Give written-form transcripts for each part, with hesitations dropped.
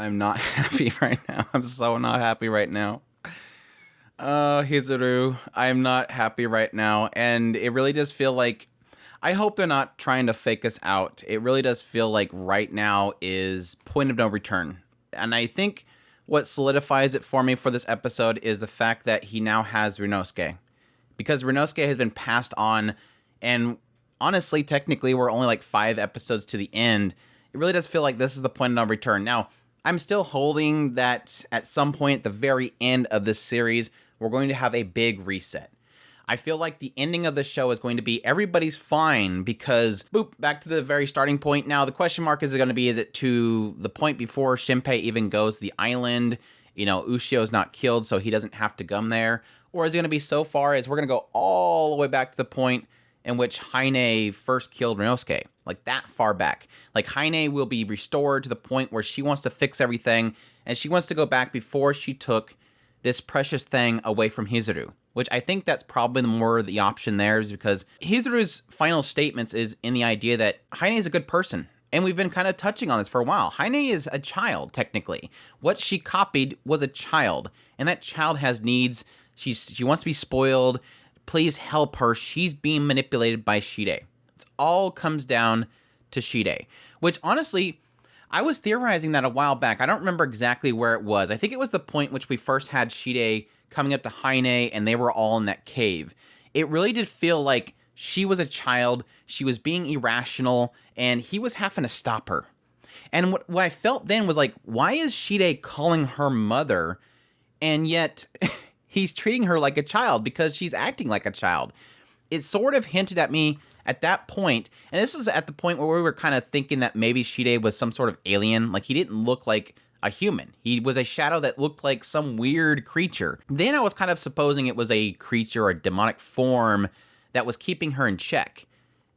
I'm not happy right now. I'm so not happy right now. Hizuru, I'm not happy right now. And it really does feel like, I hope they're not trying to fake us out. It really does feel like right now is point of no return. And I think what solidifies it for me for this episode is the fact that he now has Ryunosuke. Because Ryunosuke has been passed on, and honestly, technically, we're only like 5 episodes to the end. It really does feel like this is the point of no return. Now, I'm still holding that at some point at the very end of this series, we're going to have a big reset. I feel like the ending of the show is going to be everybody's fine because, boop, back to the very starting point. Now, the question mark is going to be, is it to the point before Shinpei even goes to the island? You know, Ushio's not killed, so he doesn't have to come there. Or is it going to be so far as we're going to go all the way back to the point in which Haine first killed Ryunosuke? Like that far back. Like Haine will be restored to the point where she wants to fix everything, and she wants to go back before she took this precious thing away from Hizuru. Which I think that's probably the option there, is because Hizuru's final statements is in the idea that Haine is a good person. And we've been kind of touching on this for a while. Haine is a child, technically. What she copied was a child. And that child has needs. She wants to be spoiled. Please help her. She's being manipulated by Shide. It all comes down to Shide. Which, honestly, I was theorizing that a while back. I don't remember exactly where it was. I think it was the point which we first had Shide coming up to Haine, and they were all in that cave. It really did feel like she was a child, she was being irrational, and he was having to stop her. And what I felt then was like, why is Shide calling her mother, and yet he's treating her like a child because she's acting like a child? It sort of hinted at me at that point, and this is at the point where we were kind of thinking that maybe Shide was some sort of alien, like he didn't look like a human. He was a shadow that looked like some weird creature. Then I was kind of supposing it was a creature or a demonic form that was keeping her in check.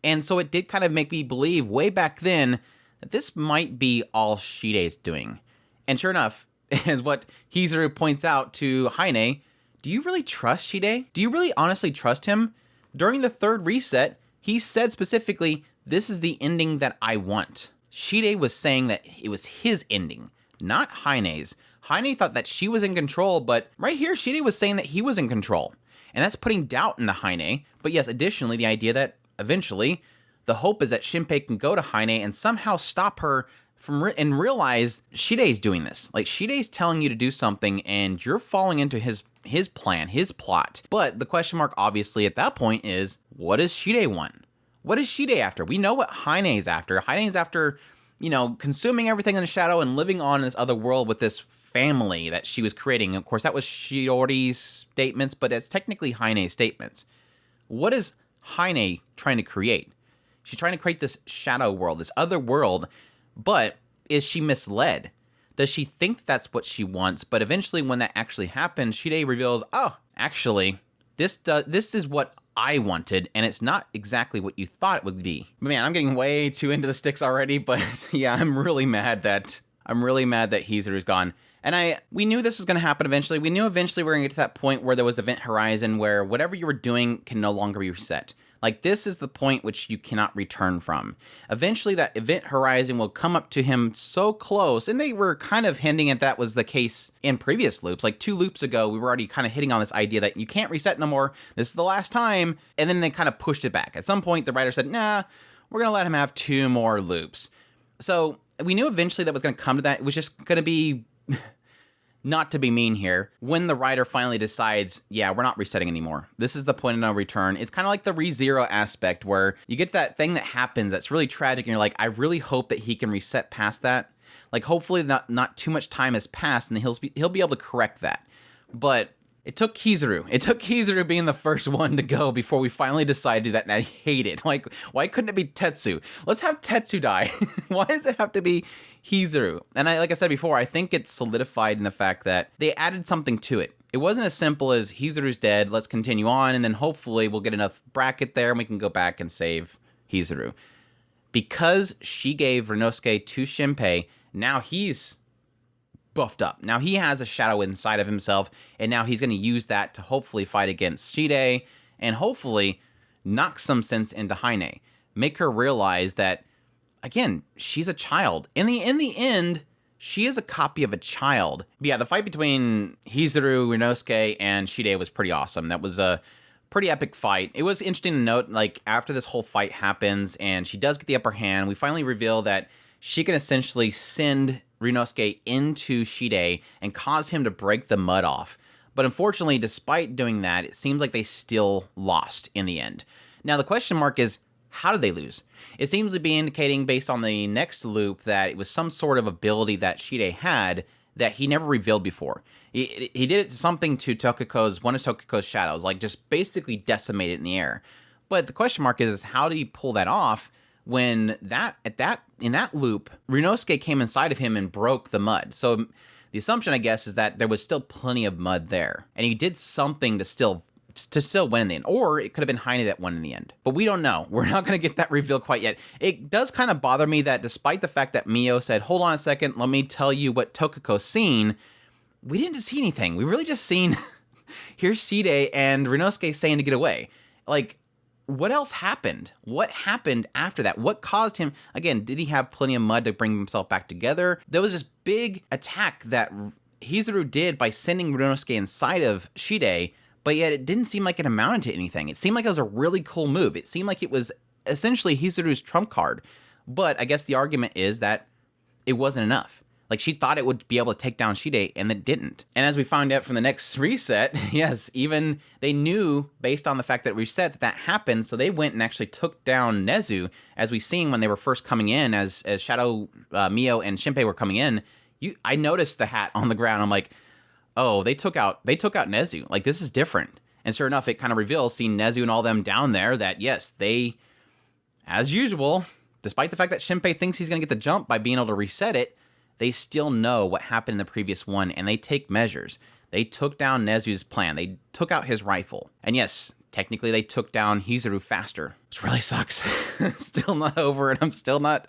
And so it did kind of make me believe way back then that this might be all Shide's doing. And sure enough, as what Hizuru points out to Haine, do you really trust Shide? Do you really honestly trust him? During the third reset, he said specifically, this is the ending that I want. Shide was saying that it was his ending, not Haine's. Haine thought that she was in control, but right here, Shide was saying that he was in control. And that's putting doubt into Haine. But yes, additionally, the idea that eventually, the hope is that Shinpei can go to Haine and somehow stop her from and realize Shide's doing this. Like, Shide's telling you to do something, and you're falling into his plan, his plot. But the question mark, obviously, at that point is, what does Shide want? What is Shide after? We know what Haine's after. Haine's after, you know, consuming everything in the shadow and living on in this other world with this family that she was creating. Of course, that was Shiori's statements, but it's technically Haine's statements. What is Haine trying to create? She's trying to create this shadow world, this other world, but is she misled? Does she think that's what she wants? But eventually, when that actually happens, Shide reveals, oh, actually, this is what I wanted, and it's not exactly what you thought it would be. But man, I'm getting way too into the sticks already, but yeah, I'm really mad that Hizuru's gone. And we knew this was going to happen eventually. We knew eventually we were going to get to that point where there was Event Horizon where whatever you were doing can no longer be reset. Like, this is the point which you cannot return from. Eventually, that Event Horizon will come up to him so close, and they were kind of hinting at that was the case in previous loops. Like, 2 loops ago, we were already kind of hitting on this idea that you can't reset no more. This is the last time. And then they kind of pushed it back. At some point, the writer said, nah, we're going to let him have 2 more loops. So we knew eventually that was going to come to that. It was just going to be... not to be mean here, when the writer finally decides, yeah, we're not resetting anymore. This is the point of no return. It's kind of like the ReZero aspect where you get that thing that happens that's really tragic and you're like, I really hope that he can reset past that. Like, hopefully not too much time has passed and he'll be able to correct that. But it took Hizuru. It took Hizuru being the first one to go before we finally decided that I hate it. Like, why couldn't it be Tetsu? Let's have Tetsu die. Why does it have to be Hizuru? And like I said before, I think it's solidified in the fact that they added something to it. It wasn't as simple as Hizuru's dead, let's continue on, and then hopefully we'll get enough bracket there and we can go back and save Hizuru. Because she gave Ryunosuke to Shinpei, now he's buffed up. Now he has a shadow inside of himself, and now he's going to use that to hopefully fight against Shide, and hopefully knock some sense into Haine. Make her realize that, again, she's a child. In the end, she is a copy of a child. But yeah, the fight between Hizuru, Ryunosuke, and Shide was pretty awesome. That was a pretty epic fight. It was interesting to note, like, after this whole fight happens and she does get the upper hand, we finally reveal that she can essentially send Ryunosuke into Shide and cause him to break the mud off. But unfortunately, despite doing that, it seems like they still lost in the end. Now, the question mark is, how did they lose? It seems to be indicating, based on the next loop, that it was some sort of ability that Shide had that he never revealed before. He did it something to one of Tokiko's shadows, like just basically decimate it in the air. But the question mark is how did he pull that off when in that loop, Ryunosuke came inside of him and broke the mud. So the assumption, I guess, is that there was still plenty of mud there, and he did something to still win in the end, or it could have been Heine that won in the end. But we don't know. We're not going to get that reveal quite yet. It does kind of bother me that despite the fact that Mio said, hold on a second, let me tell you what Tokiko's seen, we didn't see anything. We really just seen, here's Shide and Ryunosuke saying to get away. Like, what else happened? What happened after that? What caused him? Again, did he have plenty of mud to bring himself back together? There was this big attack that Hizuru did by sending Ryunosuke inside of Shide, but yet it didn't seem like it amounted to anything. It seemed like it was a really cool move. It seemed like it was essentially Hizuru's trump card. But I guess the argument is that it wasn't enough. Like, she thought it would be able to take down Shide, and it didn't. And as we found out from the next reset, yes, even they knew, based on the fact that it reset, that happened, so they went and actually took down Nezu, as we seen when they were first coming in, as Shadow, Mio, and Shinpei were coming in. I noticed the hat on the ground. I'm like, oh, they took out Nezu. Like, this is different. And sure enough, it kind of reveals, seeing Nezu and all them down there, that yes, they, as usual, despite the fact that Shinpei thinks he's going to get the jump by being able to reset it, they still know what happened in the previous one, and they take measures. They took down Nezu's plan. They took out his rifle. And yes, technically they took down Hizuru faster, which really sucks. Still not over it. I'm still not...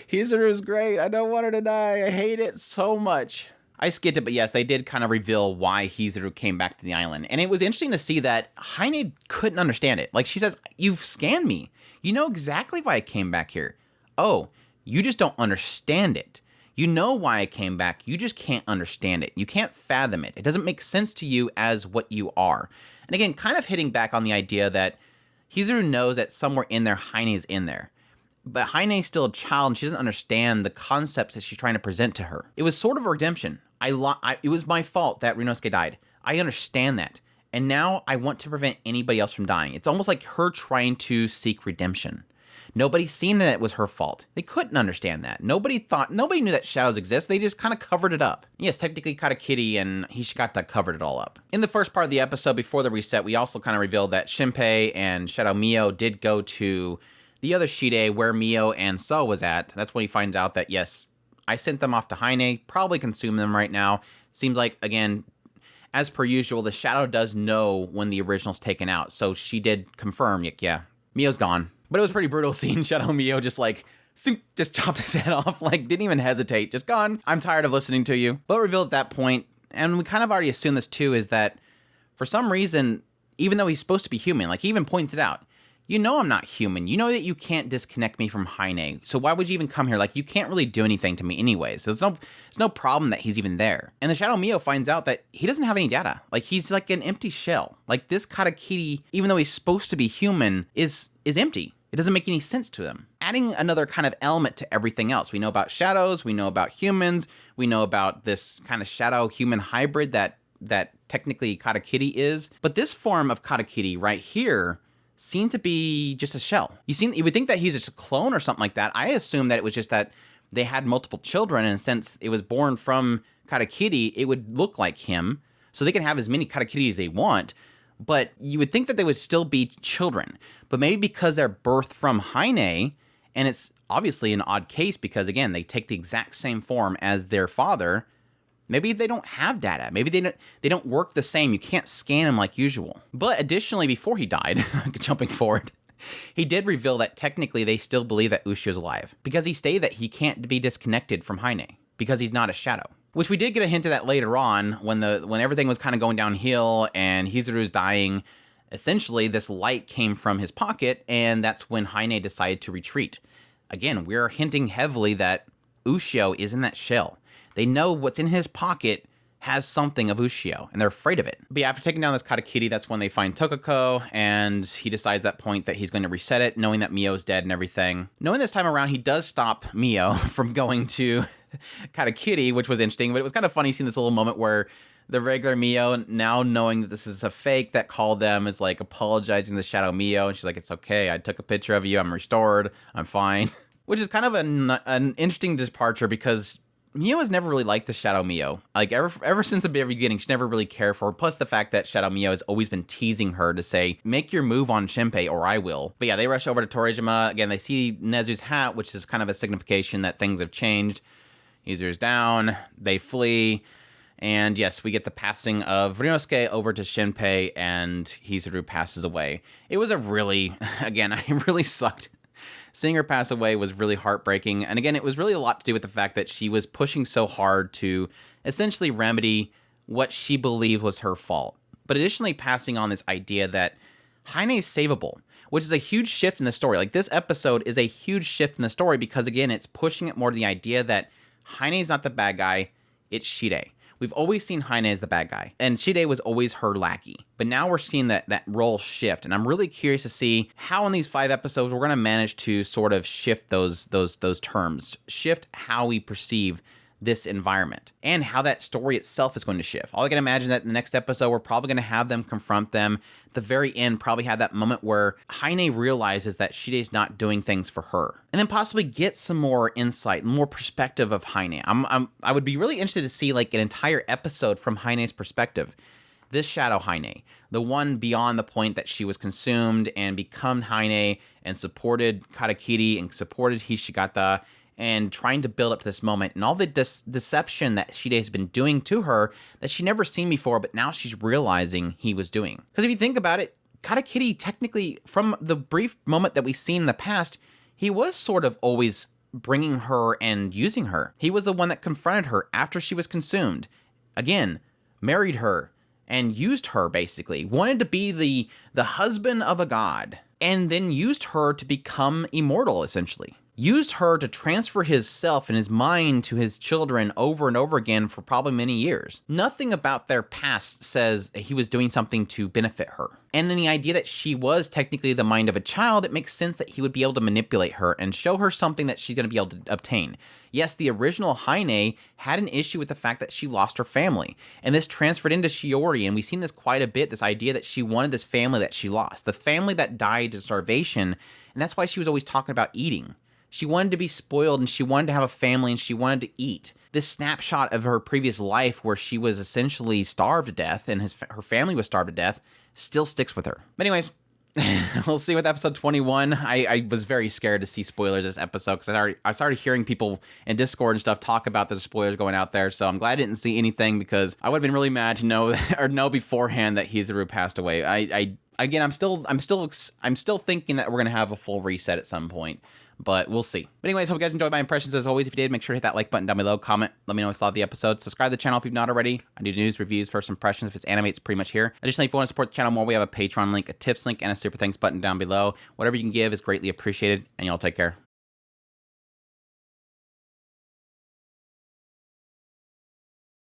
Hizuru's great. I don't want her to die. I hate it so much. I skipped it, but yes, they did kind of reveal why Hizuru came back to the island. And it was interesting to see that Heine couldn't understand it. Like, she says, you've scanned me. You know exactly why I came back here. Oh, you just don't understand it. You know why I came back, you just can't understand it. You can't fathom it. It doesn't make sense to you as what you are. And again, kind of hitting back on the idea that Hizuru knows that somewhere in there, Heine is in there. But Heine is still a child, and she doesn't understand the concepts that she's trying to present to her. It was sort of a redemption. It was my fault that Ryunosuke died. I understand that. And now I want to prevent anybody else from dying. It's almost like her trying to seek redemption. Nobody seen that it was her fault. They couldn't understand that. Nobody knew that shadows exist. They just kind of covered it up. Yes, technically Katakiri and Hishikata covered it all up. In the first part of the episode, before the reset, we also kind of revealed that Shinpei and Shadow Mio did go to the other Shide where Mio and So was at. That's when he finds out that, yes, I sent them off to Heine, probably consume them right now. Seems like, again, as per usual, the Shadow does know when the original's taken out. So she did confirm, yeah, Mio's gone. But it was pretty brutal seeing Shadow Mio just like, just chopped his head off, like didn't even hesitate, just gone. I'm tired of listening to you. But revealed at that point, and we kind of already assumed this too, is that for some reason, even though he's supposed to be human, like he even points it out, you know I'm not human. You know that you can't disconnect me from Heine. So why would you even come here? Like, you can't really do anything to me anyways. So it's no problem that he's even there. And the Shadow Mio finds out that he doesn't have any data. Like, he's like an empty shell. Like, this Katakiri, even though he's supposed to be human, is empty. It doesn't make any sense to him. Adding another kind of element to everything else. We know about shadows. We know about humans. We know about this kind of shadow-human hybrid that technically Katakiri is. But this form of Katakiri right here seemed to be just a shell. You would think that he's just a clone or something like that. I assumed that it was just that they had multiple children, and since it was born from Katakiri, it would look like him. So they can have as many Katakiri as they want, but you would think that they would still be children. But maybe because they're birthed from Heine, and it's obviously an odd case because, again, they take the exact same form as their father, maybe they don't have data. Maybe they don't work the same. You can't scan them like usual. But additionally, before he died, jumping forward, he did reveal that technically they still believe that Ushio's alive, because he stated that he can't be disconnected from Heine because he's not a shadow. Which we did get a hint of that later on when everything was kind of going downhill and Hizuru's dying. Essentially, this light came from his pocket, and that's when Heine decided to retreat. Again, we're hinting heavily that Ushio is in that shell. They know what's in his pocket has something of Ushio, and they're afraid of it. But yeah, after taking down this Katakiri, that's when they find Tokako, and he decides at that point that he's going to reset it, knowing that Mio's dead and everything. Knowing this time around, he does stop Mio from going to Katakiri, which was interesting, but it was kind of funny seeing this little moment where the regular Mio, now knowing that this is a fake that called them, is like apologizing to Shadow Mio, and she's like, it's okay, I took a picture of you, I'm restored, I'm fine. Which is kind of an interesting departure, because Mio has never really liked the Shadow Mio. Like, ever since the very beginning, she never really cared for her. Plus the fact that Shadow Mio has always been teasing her to say, make your move on Shinpei or I will. But yeah, they rush over to Toriyama. Again, they see Nezu's hat, which is kind of a signification that things have changed. Izuru's down. They flee. And yes, we get the passing of Ryunosuke over to Shinpei, and Hizuru passes away. It was a really, again, I really sucked. Seeing her pass away was really heartbreaking. And again, it was really a lot to do with the fact that she was pushing so hard to essentially remedy what she believed was her fault. But additionally passing on this idea that Heine is savable, which is a huge shift in the story. Like, this episode is a huge shift in the story because, again, it's pushing it more to the idea that Heine is not the bad guy, it's Shide. We've always seen Heine as the bad guy, and Shide was always her lackey. But now we're seeing that role shift, and I'm really curious to see how in these 5 episodes we're going to manage to sort of shift those terms, shift how we perceive this environment, and how that story itself is going to shift. All I can imagine that in the next episode, we're probably going to have them confront them. At the very end, probably have that moment where Heine realizes that Shide's not doing things for her, and then possibly get some more insight, more perspective of Heine. I would be really interested to see like an entire episode from Heine's perspective. This Shadow Heine, the one beyond the point that she was consumed and become Heine and supported Katakiri and supported Hishigata, and trying to build up to this moment, and all the deception that Shide has been doing to her that she never seen before, but now she's realizing he was doing. Because if you think about it, Katakiri, technically, from the brief moment that we've seen in the past, he was sort of always bringing her and using her. He was the one that confronted her after she was consumed. Again, married her and used her, basically. Wanted to be the husband of a god, and then used her to become immortal, essentially. Used her to transfer his self and his mind to his children over and over again for probably many years. Nothing about their past says he was doing something to benefit her. And then the idea that she was technically the mind of a child, it makes sense that he would be able to manipulate her and show her something that she's going to be able to obtain. Yes, the original Heine had an issue with the fact that she lost her family, and this transferred into Shiori, and we've seen this quite a bit, this idea that she wanted this family that she lost, the family that died to starvation, and that's why she was always talking about eating. She wanted to be spoiled, and she wanted to have a family, and she wanted to eat. This snapshot of her previous life where she was essentially starved to death and her family was starved to death still sticks with her. But anyways, we'll see with episode 21. I was very scared to see spoilers this episode because I started hearing people in Discord and stuff talk about the spoilers going out there. So I'm glad I didn't see anything because I would have been really mad to know or know beforehand that Hizuru passed away. Again, I'm still thinking that we're gonna have a full reset at some point. But we'll see. But anyways, hope you guys enjoyed my impressions. As always, if you did, make sure to hit that like button down below. Comment, let me know what you thought of the episode. Subscribe to the channel if you've not already. I do news, reviews, first impressions. If it's anime, it's pretty much here. Additionally, if you want to support the channel more, we have a Patreon link, a tips link, and a super thanks button down below. Whatever you can give is greatly appreciated, and y'all take care.